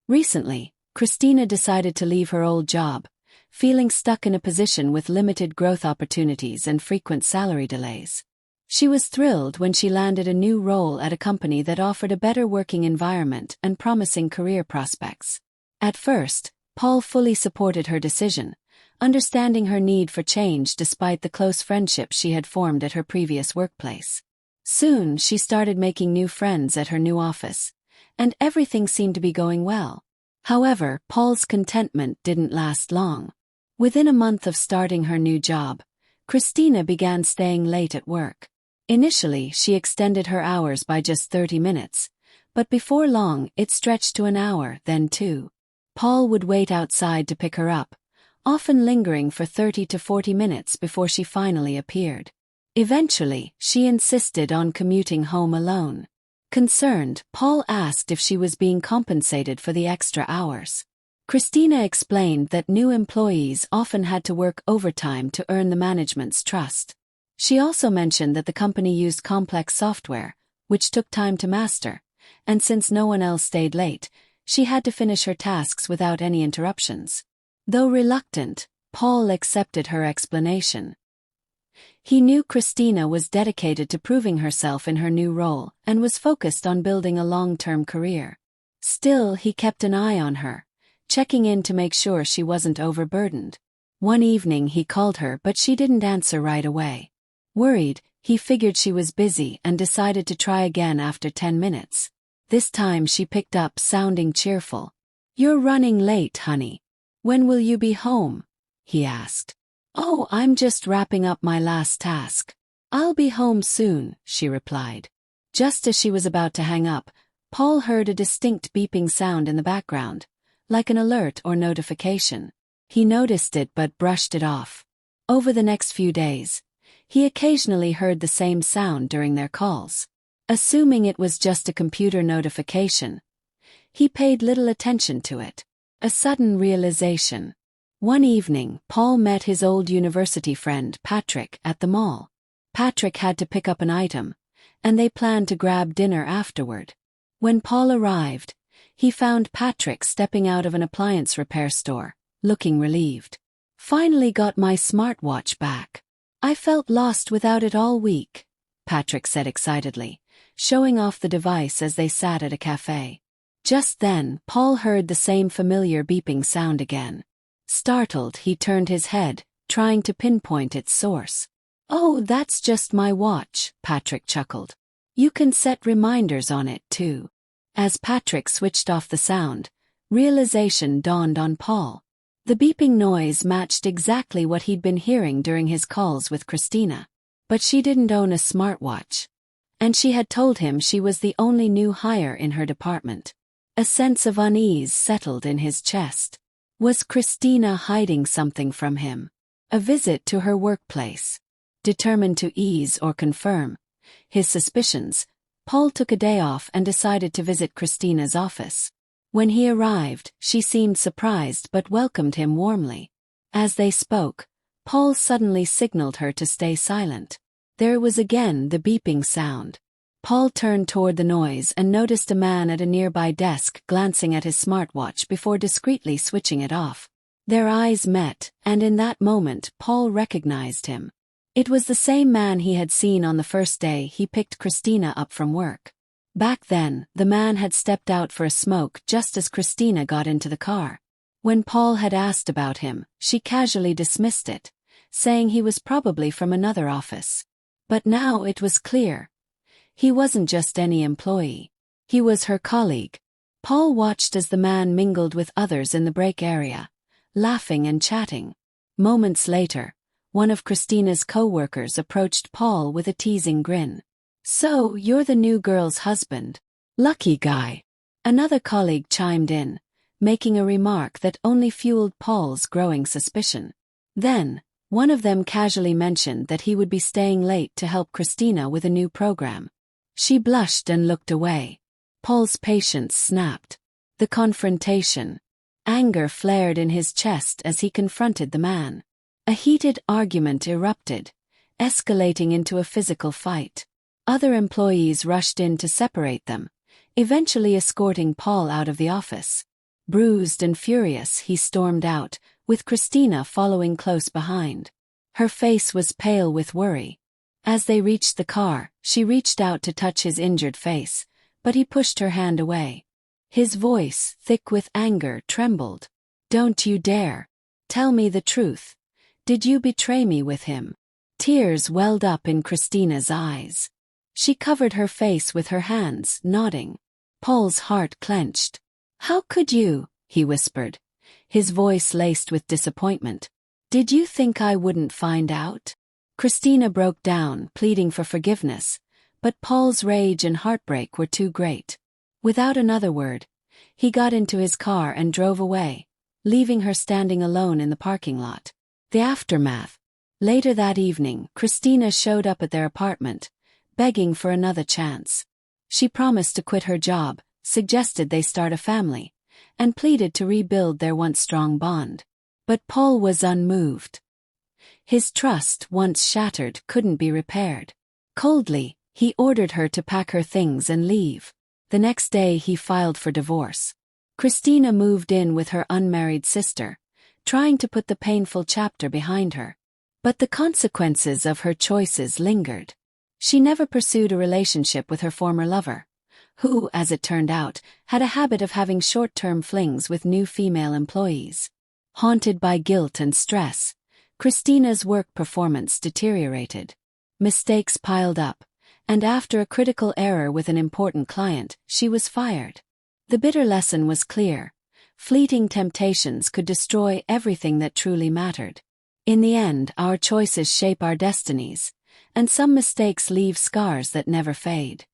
Recently, Christina decided to leave her old job, feeling stuck in a position with limited growth opportunities and frequent salary delays. She was thrilled when she landed a new role at a company that offered a better working environment and promising career prospects. At first, Paul fully supported her decision, understanding her need for change despite the close friendship she had formed at her previous workplace. Soon she started making new friends at her new office, and everything seemed to be going well. However, Paul's contentment didn't last long. Within a month of starting her new job, Christina began staying late at work. Initially, she extended her hours by just 30 minutes, but before long it stretched to an hour, then 2. Paul would wait outside to pick her up, often lingering for 30 to 40 minutes before she finally appeared. Eventually, she insisted on commuting home alone. Concerned, Paul asked if she was being compensated for the extra hours. Christina explained that new employees often had to work overtime to earn the management's trust. She also mentioned that the company used complex software, which took time to master, and since no one else stayed late, she had to finish her tasks without any interruptions. Though reluctant, Paul accepted her explanation. He knew Christina was dedicated to proving herself in her new role and was focused on building a long-term career. Still, he kept an eye on her, checking in to make sure she wasn't overburdened. One evening he called her, but she didn't answer right away. Worried, he figured she was busy and decided to try again after 10 minutes. This time she picked up, sounding cheerful. "You're running late, honey. When will you be home?" he asked. "Oh, I'm just wrapping up my last task. I'll be home soon," she replied. Just as she was about to hang up, Paul heard a distinct beeping sound in the background, like an alert or notification. He noticed it but brushed it off. Over the next few days, he occasionally heard the same sound during their calls. Assuming it was just a computer notification, he paid little attention to it. A sudden realization. One evening, Paul met his old university friend, Patrick, at the mall. Patrick had to pick up an item, and they planned to grab dinner afterward. When Paul arrived, he found Patrick stepping out of an appliance repair store, looking relieved. "Finally got my smartwatch back. I felt lost without it all week," Patrick said excitedly, showing off the device as they sat at a cafe. Just then, Paul heard the same familiar beeping sound again. Startled, he turned his head, trying to pinpoint its source. "Oh, that's just my watch," Patrick chuckled. "You can set reminders on it, too." As Patrick switched off the sound, realization dawned on Paul. The beeping noise matched exactly what he'd been hearing during his calls with Christina. But she didn't own a smartwatch. And she had told him she was the only new hire in her department. A sense of unease settled in his chest. Was Christina hiding something from him? A visit to her workplace. Determined to ease or confirm his suspicions, Paul took a day off and decided to visit Christina's office. When he arrived, she seemed surprised but welcomed him warmly. As they spoke, Paul suddenly signaled her to stay silent. There was again the beeping sound. Paul turned toward the noise and noticed a man at a nearby desk glancing at his smartwatch before discreetly switching it off. Their eyes met, and in that moment Paul recognized him. It was the same man he had seen on the first day he picked Christina up from work. Back then, the man had stepped out for a smoke just as Christina got into the car. When Paul had asked about him, she casually dismissed it, saying he was probably from another office. But now it was clear. He wasn't just any employee. He was her colleague. Paul watched as the man mingled with others in the break area, laughing and chatting. Moments later, one of Christina's co-workers approached Paul with a teasing grin. "So, you're the new girl's husband. Lucky guy." Another colleague chimed in, making a remark that only fueled Paul's growing suspicion. Then, one of them casually mentioned that he would be staying late to help Christina with a new program. She blushed and looked away. Paul's patience snapped. The confrontation. Anger flared in his chest as he confronted the man. A heated argument erupted, escalating into a physical fight. Other employees rushed in to separate them, eventually escorting Paul out of the office. Bruised and furious, he stormed out, with Christina following close behind. Her face was pale with worry. As they reached the car, she reached out to touch his injured face, but he pushed her hand away. His voice, thick with anger, trembled. "Don't you dare. Tell me the truth. Did you betray me with him?" Tears welled up in Christina's eyes. She covered her face with her hands, nodding. Paul's heart clenched. "How could you?" he whispered, his voice laced with disappointment. "Did you think I wouldn't find out?" Christina broke down, pleading for forgiveness, but Paul's rage and heartbreak were too great. Without another word, he got into his car and drove away, leaving her standing alone in the parking lot. The aftermath. Later that evening, Christina showed up at their apartment, begging for another chance. She promised to quit her job, suggested they start a family, and pleaded to rebuild their once strong bond. But Paul was unmoved. His trust, once shattered, couldn't be repaired. Coldly, he ordered her to pack her things and leave. The next day he filed for divorce. Christina moved in with her unmarried sister, trying to put the painful chapter behind her. But the consequences of her choices lingered. She never pursued a relationship with her former lover, who, as it turned out, had a habit of having short-term flings with new female employees. Haunted by guilt and stress, Christina's work performance deteriorated. Mistakes piled up, and after a critical error with an important client, she was fired. The bitter lesson was clear. Fleeting temptations could destroy everything that truly mattered. In the end, our choices shape our destinies, and some mistakes leave scars that never fade.